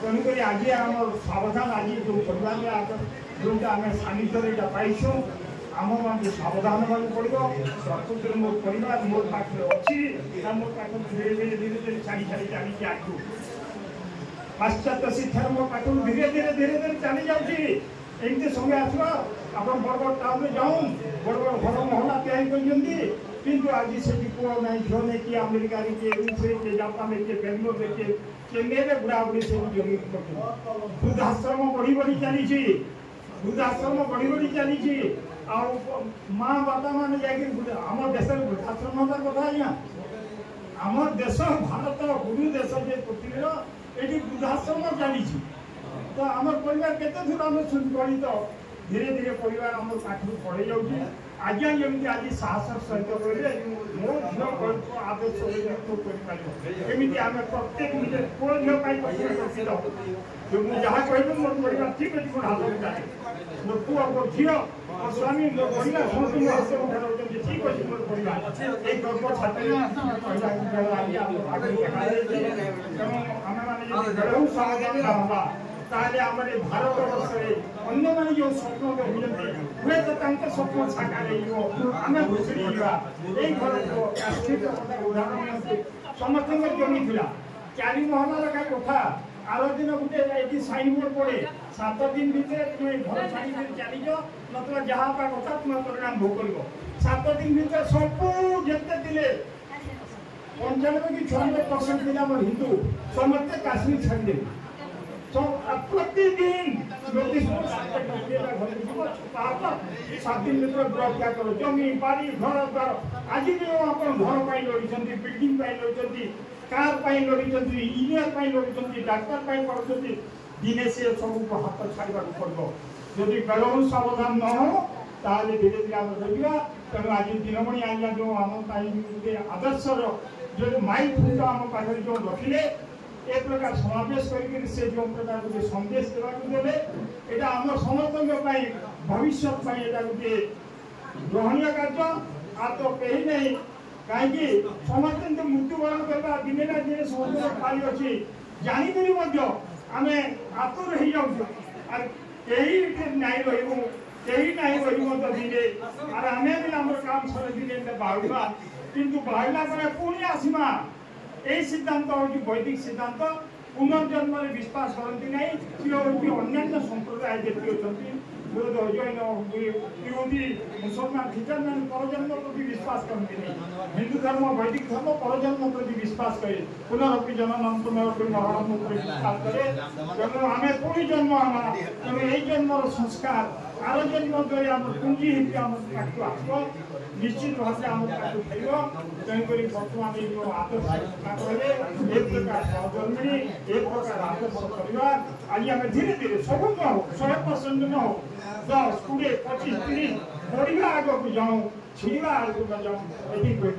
तेणुक आज आम सावधान आज जो परिवार जो आम सानिध्य पाइछुँ आम मान सावधान होगा पड़ो प्रकृति मो परिवार मोर पाखे अच्छी मोर पाख धीरे धीरे धीरे धीरे छाड़ी छाड़ी चली आगू पाश्चात्य शिक्षार मो पाख धीरे धीरे धीरे धीरे चली जाऊँगी एमती समय आसवा आप बड़ बड़ टाउन जाऊँ बड़ बड़ घर महला तैयारी किंतु आज से पुआ ना झील नहीं कि अमेरिका किए रूस किए जापान किए बेंगलोर किए चेन्नई बुढ़ा बुढ़ी से जमी वृद्धाश्रम बढ़ी बढ़ी चली वृद्धाश्रम बढ़ी बढ़ी चली माँ बापा मैंने जाकर आम देश वृद्धाश्रम कथा आज्ञा आम देश भारत गुरु देश पृथ्वी ये वृद्धाश्रम चली तो आम परिवार केते थोड़ा आम सुगणित धीरे धीरे परिवार आम पाठ पढ़े जाऊँगी आज्ञा जमी आज साहस सहित करें मो झील आदेश एमती आम प्रत्येक निजे पुओ झील मुझे जहाँ कह मोर परिवार ठीक अच्छे मोर हाथ उठा मोर पुओ मोर झील मोर स्वामी मोर परिवार समस्त मोर हाथ उठा ठीक अच्छे मोर परिवार एक गर्व छात्र आम सावधान ताले हमारे भारत वर्ष अन्य माने जो स्वप्न देखते हुए तो स्वप्न साकार आम घुसरी यही घर को उदाहरण समस्त जमी था 4 महला लगा कथा आर दिन गोटे साइन बोर्ड पड़े 7 दिन भितर तुम्हें घर छाड़ी चलीज नतला जहाँ कथा तुम्हें परिणाम भोग कर 7 दिन भितर सब जिते थे 95 कि 96% थे हिंदू समस्ते काश्मीर छाड़ी तो प्रतिदिन नोटिस 7 दिन भर रक्षा करो जमी बाड़ी घर द्वार आज भी आप घर पर लड़ी बिल्डिंग लड़ी कार पर लड़ी इंजीनियर लड़ी डाक्तर पढ़ुं दिने से सब हाथ छाड़ा पड़ो जदि बेलू सावधान न हो ताले धीरे धीरे आम रहा तेणु आज दिनमणि आज्ञा जो आम आदर्शर जो माइक आम पाखे जो रखिले एक प्रकार समावेश कर जो प्रकार गोटे संदेश देवाले यहाँ आम समस्त भविष्य गोटे ग्रहणीय कार्य आ तो कहीं नहीं कहीं समस्त मृत्युवरण करवा दिने ना दिने समस्त पाली अच्छी जानिक आम आतुर हो जाऊँ आर कहीं नाई रही कहीं नाई रही दिने आर आम भी आम काम सर दिने बाहर किंतु बाहर पुणी आसमा यही सिद्धांत हूँ वैदिक सिद्धांत पुनर्जन्म विश्वास करती ना अन्य संप्रदाय जी अच्छा जैन युवती मुसलमान ख्रीष्टान परजन्म प्रति विश्वास करती नहीं हिंदू धर्म वैदिक धर्म परजन्म प्रति विश्वास करे पुनरअपि जननंतमेव मरणम विश्वास करे तेणु आम पुणी जन्म आमा तेणु यही जन्म संस्कार आर जन्म द्वारा आम पुंजी आम पाठ आसो निश्चित भाव से आम पाठ खेल तेणुक बर्तमान जो आदर्श कहले एक प्रकार सहजन्मी एक प्रकार आदर्श परिवार आज आम धीरे धीरे सब न हो 100% न हो 10, 20, 25, 30 बढ़िया आगे को जाऊँ छिड़ा आगे को जाऊँ यही कोई